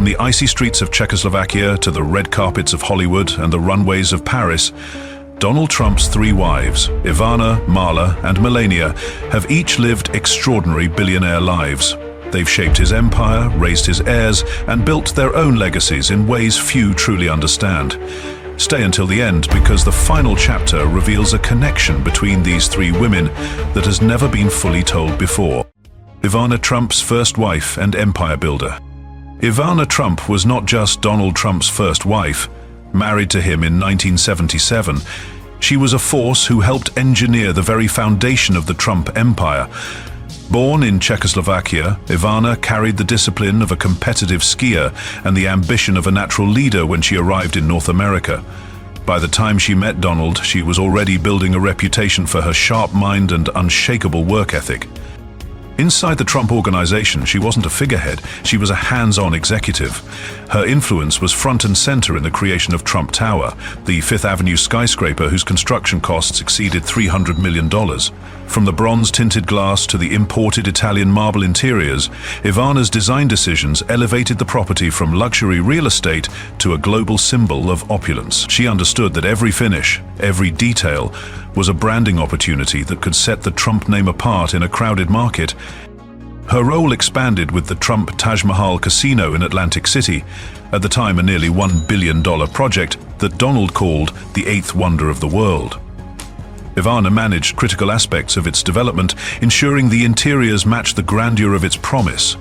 From the icy streets of Czechoslovakia to the red carpets of Hollywood and the runways of Paris, Donald Trump's three wives, Ivana, Marla, and Melania, have each lived extraordinary billionaire lives. They've shaped his empire, raised his heirs, and built their own legacies in ways few truly understand. Stay until the end, because the final chapter reveals a connection between these three women that has never been fully told before. Ivana Trump's first wife and empire builder. Ivana Trump was not just Donald Trump's first wife. Married to him in 1977, she was a force who helped engineer the very foundation of the Trump empire. Born in Czechoslovakia, Ivana carried the discipline of a competitive skier and the ambition of a natural leader when she arrived in North America. By the time she met Donald, she was already building a reputation for her sharp mind and unshakable work ethic. Inside the Trump organization, she wasn't a figurehead, she was a hands-on executive. Her influence was front and center in the creation of Trump Tower, the Fifth Avenue skyscraper whose construction costs exceeded $300 million. From the bronze-tinted glass to the imported Italian marble interiors, Ivana's design decisions elevated the property from luxury real estate to a global symbol of opulence. She understood that every finish, every detail, was a branding opportunity that could set the Trump name apart in a crowded market. Her role expanded with the Trump Taj Mahal casino in Atlantic City, at the time a nearly $1 billion project that Donald called the eighth wonder of the world. Ivana managed critical aspects of its development, ensuring the interiors matched the grandeur of its promise.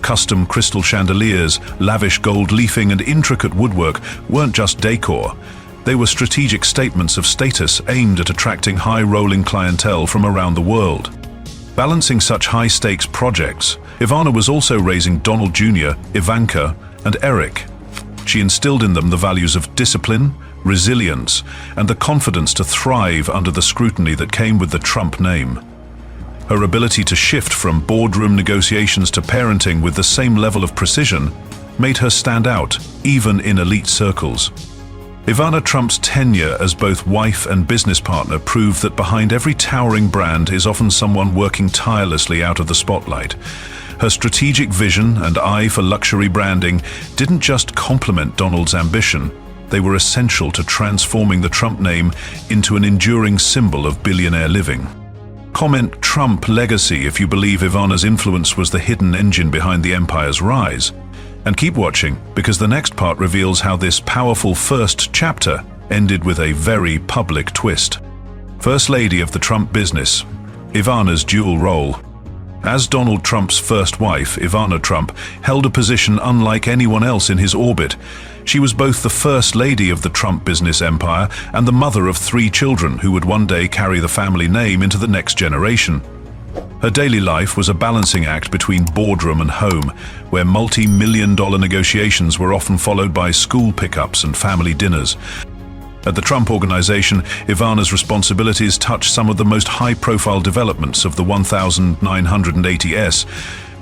Custom crystal chandeliers, lavish gold leafing, and intricate woodwork weren't just decor. They were strategic statements of status aimed at attracting high-rolling clientele from around the world. Balancing such high-stakes projects, Ivana was also raising Donald Jr., Ivanka, and Eric. She instilled in them the values of discipline, resilience, and the confidence to thrive under the scrutiny that came with the Trump name. Her ability to shift from boardroom negotiations to parenting with the same level of precision made her stand out, even in elite circles. Ivana Trump's tenure as both wife and business partner proved that behind every towering brand is often someone working tirelessly out of the spotlight. Her strategic vision and eye for luxury branding didn't just complement Donald's ambition, they were essential to transforming the Trump name into an enduring symbol of billionaire living. Comment Trump legacy if you believe Ivana's influence was the hidden engine behind the empire's rise. And keep watching, because the next part reveals how this powerful first chapter ended with a very public twist. First Lady of the Trump business, Ivana's dual role. As Donald Trump's first wife, Ivana Trump held a position unlike anyone else in his orbit. She was both the First Lady of the Trump business empire and the mother of three children who would one day carry the family name into the next generation. Her daily life was a balancing act between boardroom and home, where multi-million-dollar negotiations were often followed by school pickups and family dinners. At the Trump organization, Ivana's responsibilities touched some of the most high-profile developments of the 1980s.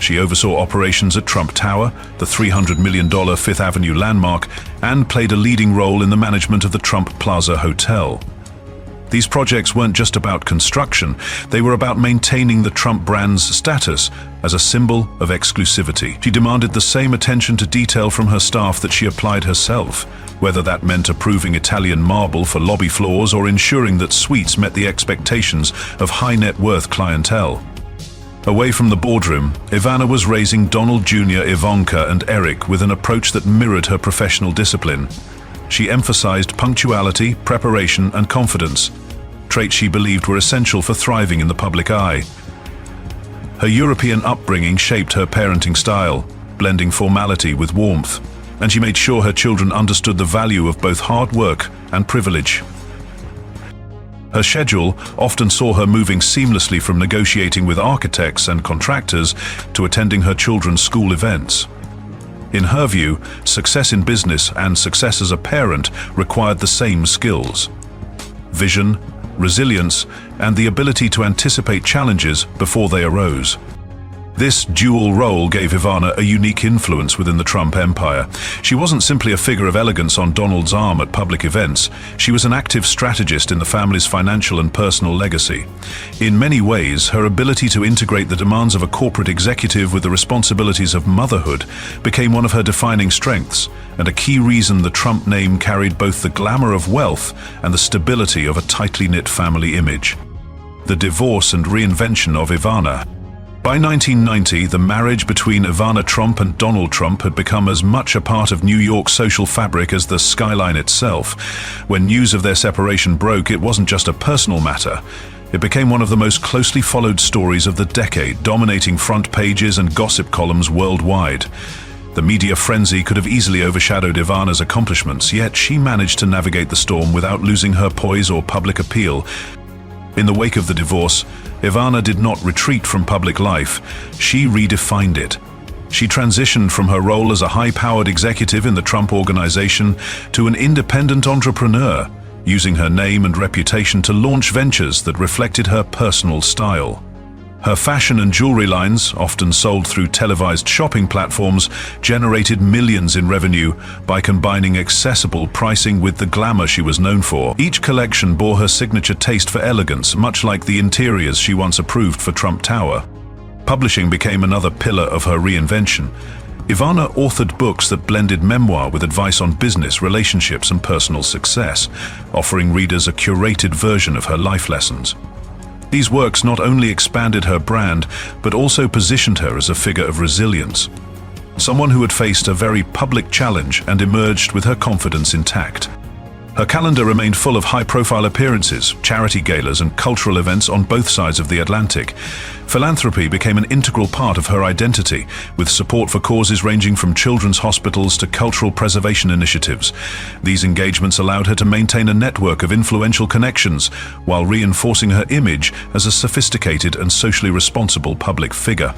She oversaw operations at Trump Tower, the $300 million Fifth Avenue landmark, and played a leading role in the management of the Trump Plaza Hotel. These projects weren't just about construction, they were about maintaining the Trump brand's status as a symbol of exclusivity. She demanded the same attention to detail from her staff that she applied herself, whether that meant approving Italian marble for lobby floors or ensuring that suites met the expectations of high-net-worth clientele. Away from the boardroom, Ivana was raising Donald Jr., Ivanka, and Eric with an approach that mirrored her professional discipline. She emphasized punctuality, preparation, and confidence, traits she believed were essential for thriving in the public eye. Her European upbringing shaped her parenting style, blending formality with warmth, and she made sure her children understood the value of both hard work and privilege. Her schedule often saw her moving seamlessly from negotiating with architects and contractors to attending her children's school events. In her view, success in business and success as a parent required the same skills: vision, resilience, and the ability to anticipate challenges before they arose. This dual role gave Ivana a unique influence within the Trump empire. She wasn't simply a figure of elegance on Donald's arm at public events. She was an active strategist in the family's financial and personal legacy. In many ways, her ability to integrate the demands of a corporate executive with the responsibilities of motherhood became one of her defining strengths, and a key reason the Trump name carried both the glamour of wealth and the stability of a tightly knit family image. The divorce and reinvention of Ivana. By 1990, the marriage between Ivana Trump and Donald Trump had become as much a part of New York's social fabric as the skyline itself. When news of their separation broke, it wasn't just a personal matter. It became one of the most closely followed stories of the decade, dominating front pages and gossip columns worldwide. The media frenzy could have easily overshadowed Ivana's accomplishments, yet she managed to navigate the storm without losing her poise or public appeal. In the wake of the divorce, Ivana did not retreat from public life. She redefined it. She transitioned from her role as a high-powered executive in the Trump organization to an independent entrepreneur, using her name and reputation to launch ventures that reflected her personal style. Her fashion and jewelry lines, often sold through televised shopping platforms, generated millions in revenue by combining accessible pricing with the glamour she was known for. Each collection bore her signature taste for elegance, much like the interiors she once approved for Trump Tower. Publishing became another pillar of her reinvention. Ivana authored books that blended memoir with advice on business, relationships, and personal success, offering readers a curated version of her life lessons. These works not only expanded her brand, but also positioned her as a figure of resilience. Someone who had faced a very public challenge and emerged with her confidence intact. Her calendar remained full of high-profile appearances, charity galas, and cultural events on both sides of the Atlantic. Philanthropy became an integral part of her identity, with support for causes ranging from children's hospitals to cultural preservation initiatives. These engagements allowed her to maintain a network of influential connections, while reinforcing her image as a sophisticated and socially responsible public figure.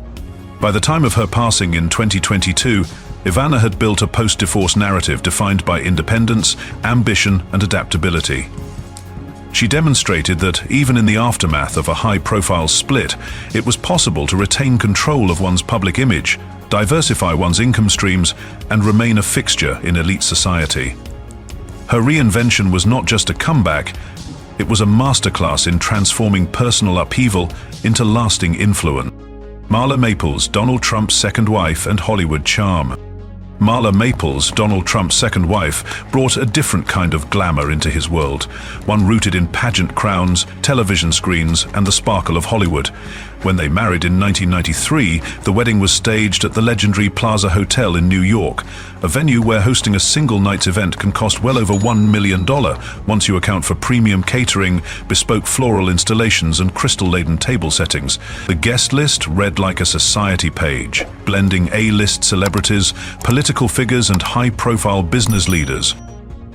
By the time of her passing in 2022, Ivana had built a post-divorce narrative defined by independence, ambition, and adaptability. She demonstrated that, even in the aftermath of a high-profile split, it was possible to retain control of one's public image, diversify one's income streams, and remain a fixture in elite society. Her reinvention was not just a comeback, it was a masterclass in transforming personal upheaval into lasting influence. Marla Maples, Donald Trump's second wife and Hollywood charm. Marla Maples, Donald Trump's second wife, brought a different kind of glamour into his world, one rooted in pageant crowns, television screens, and the sparkle of Hollywood. When they married in 1993, the wedding was staged at the legendary Plaza Hotel in New York, a venue where hosting a single night's event can cost well over $1 million once you account for premium catering, bespoke floral installations, and crystal-laden table settings. The guest list read like a society page, blending A-list celebrities, political figures, and high-profile business leaders.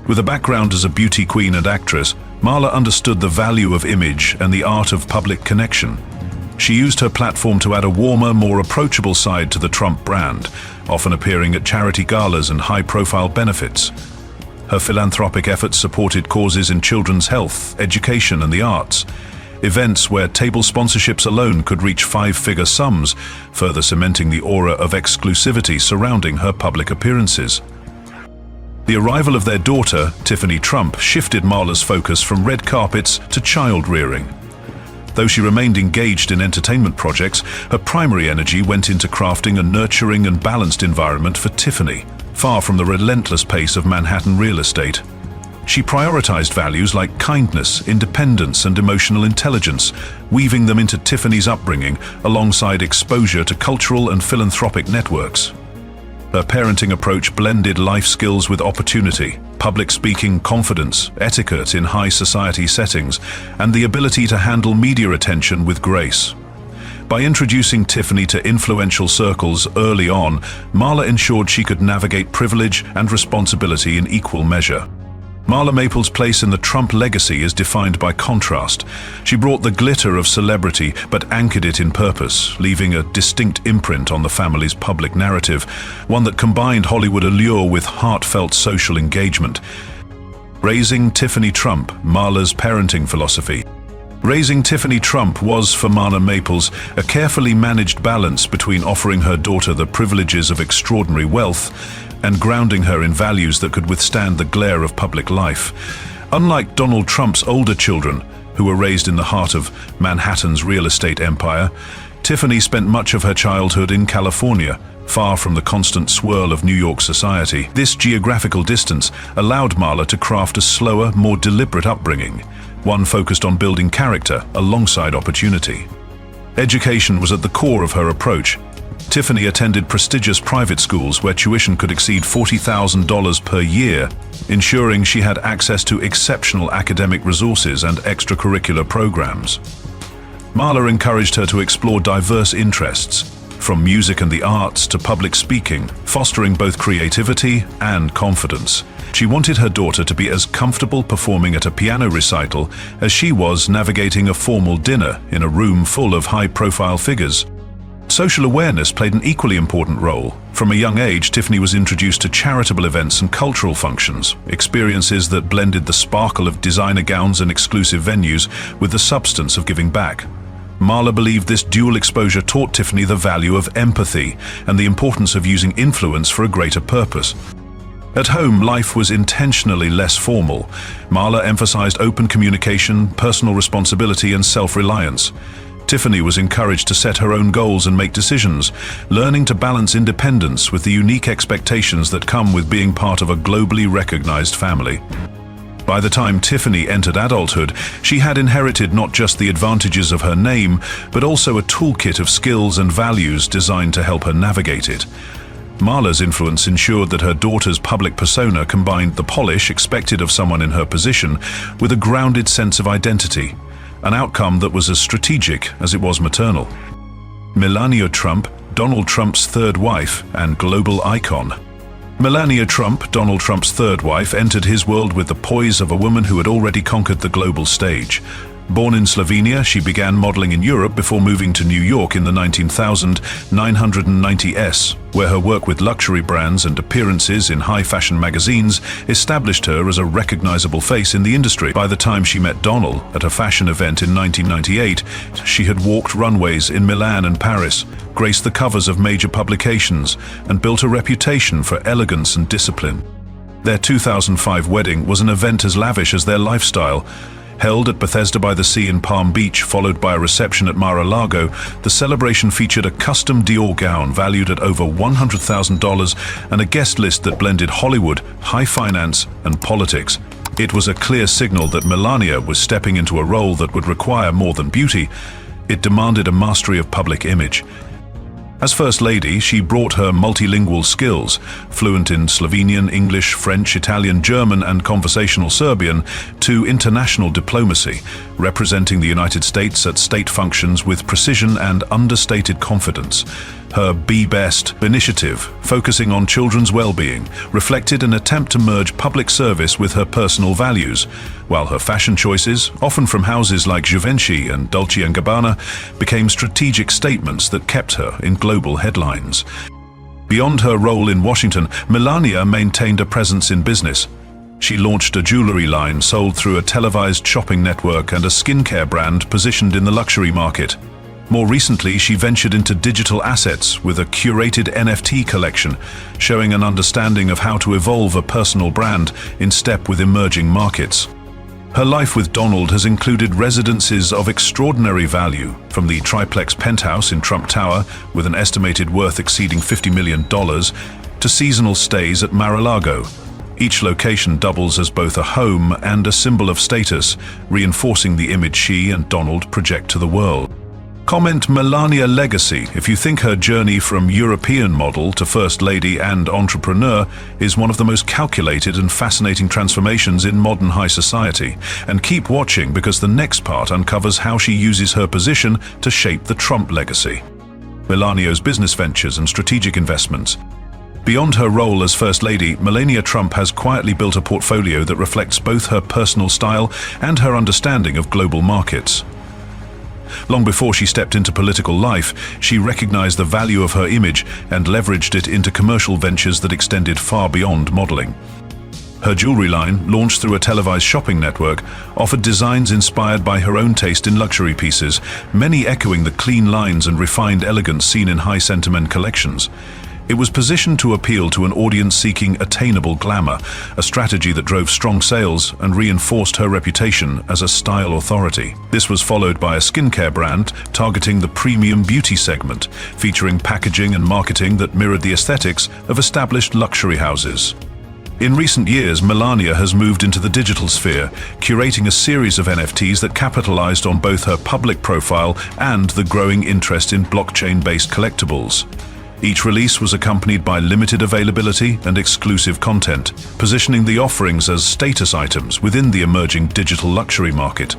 With a background as a beauty queen and actress, Marla understood the value of image and the art of public connection. She used her platform to add a warmer, more approachable side to the Trump brand, often appearing at charity galas and high-profile benefits. Her philanthropic efforts supported causes in children's health, education, and the arts. Events where table sponsorships alone could reach five-figure sums, further cementing the aura of exclusivity surrounding her public appearances. The arrival of their daughter, Tiffany Trump, shifted Marla's focus from red carpets to child-rearing. Though she remained engaged in entertainment projects, her primary energy went into crafting a nurturing and balanced environment for Tiffany, far from the relentless pace of Manhattan real estate. She prioritized values like kindness, independence, and emotional intelligence, weaving them into Tiffany's upbringing alongside exposure to cultural and philanthropic networks. Her parenting approach blended life skills with opportunity, public speaking confidence, etiquette in high society settings, and the ability to handle media attention with grace. By introducing Tiffany to influential circles early on, Marla ensured she could navigate privilege and responsibility in equal measure. Marla Maples' place in the Trump legacy is defined by contrast. She brought the glitter of celebrity but anchored it in purpose, leaving a distinct imprint on the family's public narrative, one that combined Hollywood allure with heartfelt social engagement. Raising Tiffany Trump, Marla's parenting philosophy. Raising Tiffany Trump was, for Marla Maples, a carefully managed balance between offering her daughter the privileges of extraordinary wealth and grounding her in values that could withstand the glare of public life. Unlike Donald Trump's older children, who were raised in the heart of Manhattan's real estate empire, Tiffany spent much of her childhood in California, far from the constant swirl of New York society. This geographical distance allowed Marla to craft a slower, more deliberate upbringing, one focused on building character alongside opportunity. Education was at the core of her approach. Tiffany attended prestigious private schools where tuition could exceed $40,000 per year, ensuring she had access to exceptional academic resources and extracurricular programs. Marla encouraged her to explore diverse interests, from music and the arts to public speaking, fostering both creativity and confidence. She wanted her daughter to be as comfortable performing at a piano recital as she was navigating a formal dinner in a room full of high-profile figures. Social awareness played an equally important role. From a young age, Tiffany was introduced to charitable events and cultural functions, experiences that blended the sparkle of designer gowns and exclusive venues with the substance of giving back. Marla believed this dual exposure taught Tiffany the value of empathy and the importance of using influence for a greater purpose. At home, life was intentionally less formal. Marla emphasized open communication, personal responsibility, and self-reliance. Tiffany was encouraged to set her own goals and make decisions, learning to balance independence with the unique expectations that come with being part of a globally recognized family. By the time Tiffany entered adulthood, she had inherited not just the advantages of her name, but also a toolkit of skills and values designed to help her navigate it. Marla's influence ensured that her daughter's public persona combined the polish expected of someone in her position with a grounded sense of identity, an outcome that was as strategic as it was maternal. Melania Trump, Donald Trump's third wife and global icon. Melania Trump, Donald Trump's third wife, entered his world with the poise of a woman who had already conquered the global stage. Born in Slovenia, she began modeling in Europe before moving to New York in the 1990s, where her work with luxury brands and appearances in high-fashion magazines established her as a recognizable face in the industry. By the time she met Donald at a fashion event in 1998, she had walked runways in Milan and Paris, graced the covers of major publications, and built a reputation for elegance and discipline. Their 2005 wedding was an event as lavish as their lifestyle. Held at Bethesda by the Sea in Palm Beach, followed by a reception at Mar-a-Lago, the celebration featured a custom Dior gown valued at over $100,000 and a guest list that blended Hollywood, high finance, and politics. It was a clear signal that Melania was stepping into a role that would require more than beauty. It demanded a mastery of public image. As First Lady, she brought her multilingual skills, fluent in Slovenian, English, French, Italian, German, and conversational Serbian, to international diplomacy, representing the United States at state functions with precision and understated confidence. Her Be Best initiative, focusing on children's well-being, reflected an attempt to merge public service with her personal values, while her fashion choices, often from houses like Givenchy and Dolce & Gabbana, became strategic statements that kept her in global headlines. Beyond her role in Washington, Melania maintained a presence in business. She launched a jewelry line sold through a televised shopping network and a skincare brand positioned in the luxury market. More recently, she ventured into digital assets with a curated NFT collection, showing an understanding of how to evolve a personal brand in step with emerging markets. Her life with Donald has included residences of extraordinary value, from the triplex penthouse in Trump Tower, with an estimated worth exceeding $50 million, to seasonal stays at Mar-a-Lago. Each location doubles as both a home and a symbol of status, reinforcing the image she and Donald project to the world. Comment Melania legacy if you think her journey from European model to First Lady and entrepreneur is one of the most calculated and fascinating transformations in modern high society. And keep watching, because the next part uncovers how she uses her position to shape the Trump legacy. Melania's business ventures and strategic investments. Beyond her role as First Lady, Melania Trump has quietly built a portfolio that reflects both her personal style and her understanding of global markets. Long before she stepped into political life, she recognized the value of her image and leveraged it into commercial ventures that extended far beyond modeling. Her jewelry line, launched through a televised shopping network, offered designs inspired by her own taste in luxury pieces, many echoing the clean lines and refined elegance seen in high-sentiment collections. It was positioned to appeal to an audience seeking attainable glamour, a strategy that drove strong sales and reinforced her reputation as a style authority. This was followed by a skincare brand targeting the premium beauty segment, featuring packaging and marketing that mirrored the aesthetics of established luxury houses. In recent years, Melania has moved into the digital sphere, curating a series of NFTs that capitalized on both her public profile and the growing interest in blockchain-based collectibles. Each release was accompanied by limited availability and exclusive content, positioning the offerings as status items within the emerging digital luxury market.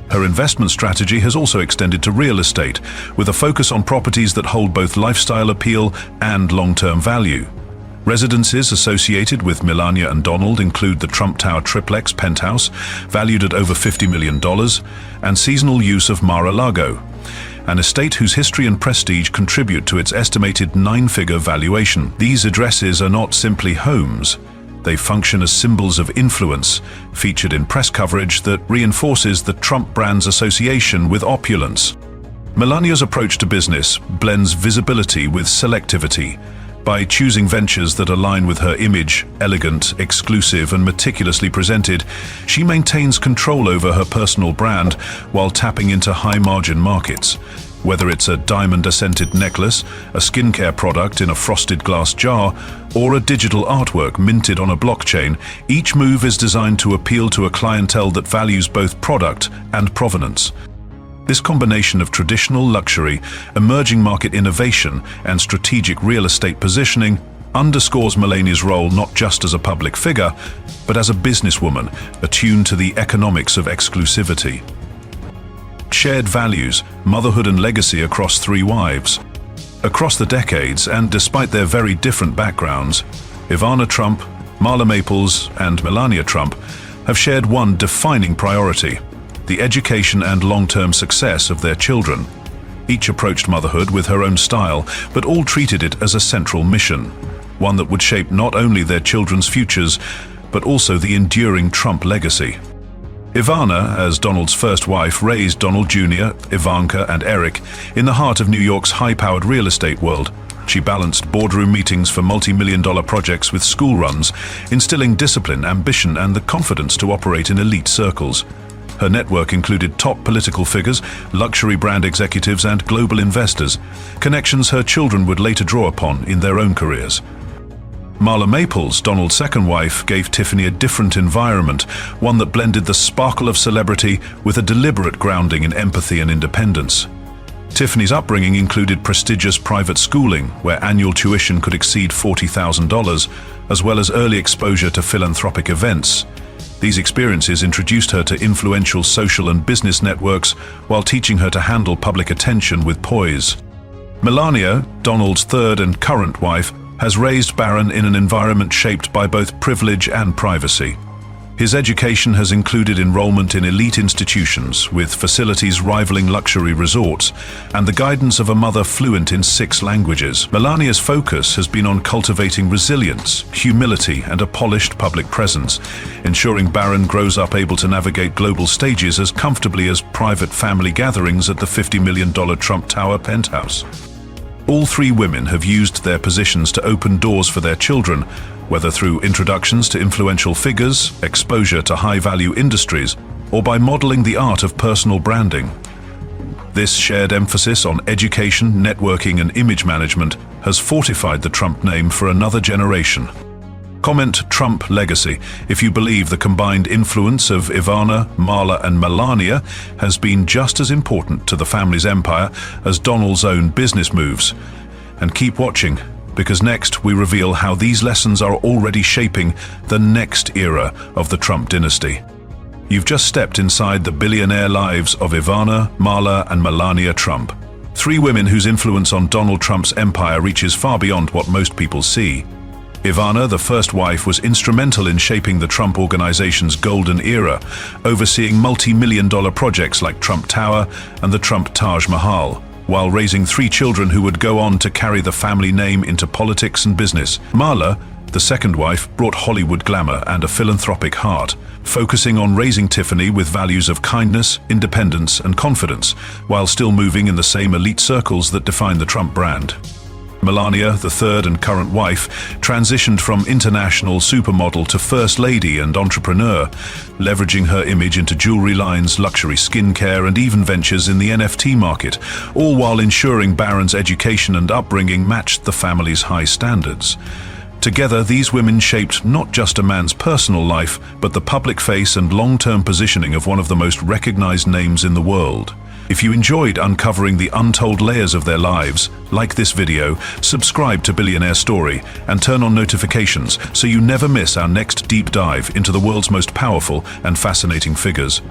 Her investment strategy has also extended to real estate, with a focus on properties that hold both lifestyle appeal and long-term value. Residences associated with Melania and Donald include the Trump Tower triplex penthouse, valued at over $50 million, and seasonal use of Mar-a-Lago, an estate whose history and prestige contribute to its estimated 9-figure valuation. These addresses are not simply homes. They function as symbols of influence, featured in press coverage that reinforces the Trump brand's association with opulence. Melania's approach to business blends visibility with selectivity. By choosing ventures that align with her image, elegant, exclusive, and meticulously presented, she maintains control over her personal brand while tapping into high-margin markets. Whether it's a diamond-scented necklace, a skincare product in a frosted glass jar, or a digital artwork minted on a blockchain, each move is designed to appeal to a clientele that values both product and provenance. This combination of traditional luxury, emerging market innovation, and strategic real estate positioning underscores Melania's role not just as a public figure, but as a businesswoman attuned to the economics of exclusivity. Shared values, motherhood and legacy across 3 wives. Across the decades, and despite their very different backgrounds, Ivana Trump, Marla Maples, and Melania Trump have shared one defining priority: the education and long-term success of their children. Each approached motherhood with her own style, but all treated it as a central mission, one that would shape not only their children's futures, but also the enduring Trump legacy. Ivana, as Donald's first wife, raised Donald Jr., Ivanka, and Eric in the heart of New York's high-powered real estate world. She balanced boardroom meetings for multi-million-dollar projects with school runs, instilling discipline, ambition, and the confidence to operate in elite circles. Her network included top political figures, luxury brand executives, and global investors, connections her children would later draw upon in their own careers. Marla Maples, Donald's second wife, gave Tiffany a different environment, one that blended the sparkle of celebrity with a deliberate grounding in empathy and independence. Tiffany's upbringing included prestigious private schooling, where annual tuition could exceed $40,000, as well as early exposure to philanthropic events. These experiences introduced her to influential social and business networks while teaching her to handle public attention with poise. Melania, Donald's third and current wife, has raised Barron in an environment shaped by both privilege and privacy. His education has included enrollment in elite institutions, with facilities rivaling luxury resorts, and the guidance of a mother fluent in 6 languages. Melania's focus has been on cultivating resilience, humility, and a polished public presence, ensuring Barron grows up able to navigate global stages as comfortably as private family gatherings at the $50 million Trump Tower penthouse. All 3 women have used their positions to open doors for their children, whether through introductions to influential figures, exposure to high-value industries, or by modeling the art of personal branding. This shared emphasis on education, networking, and image management has fortified the Trump name for another generation. Comment Trump legacy if you believe the combined influence of Ivana, Marla, and Melania has been just as important to the family's empire as Donald's own business moves. And keep watching, because next we reveal how these lessons are already shaping the next era of the Trump dynasty. You've just stepped inside the billionaire lives of Ivana, Marla, and Melania Trump. 3 women whose influence on Donald Trump's empire reaches far beyond what most people see. Ivana, the first wife, was instrumental in shaping the Trump organization's golden era, overseeing multi-million-dollar projects like Trump Tower and the Trump Taj Mahal, while raising 3 children who would go on to carry the family name into politics and business. Marla, The second wife brought Hollywood glamour and a philanthropic heart, focusing on raising Tiffany with values of kindness, independence, and confidence, while still moving in the same elite circles that define the Trump brand. Melania, the third and current wife, transitioned from international supermodel to first lady and entrepreneur, leveraging her image into jewelry lines, luxury skincare, and even ventures in the NFT market, all while ensuring Barron's education and upbringing matched the family's high standards. Together, these women shaped not just a man's personal life, but the public face and long-term positioning of one of the most recognized names in the world. If you enjoyed uncovering the untold layers of their lives, like this video, subscribe to Billionaire Story, and turn on notifications so you never miss our next deep dive into the world's most powerful and fascinating figures.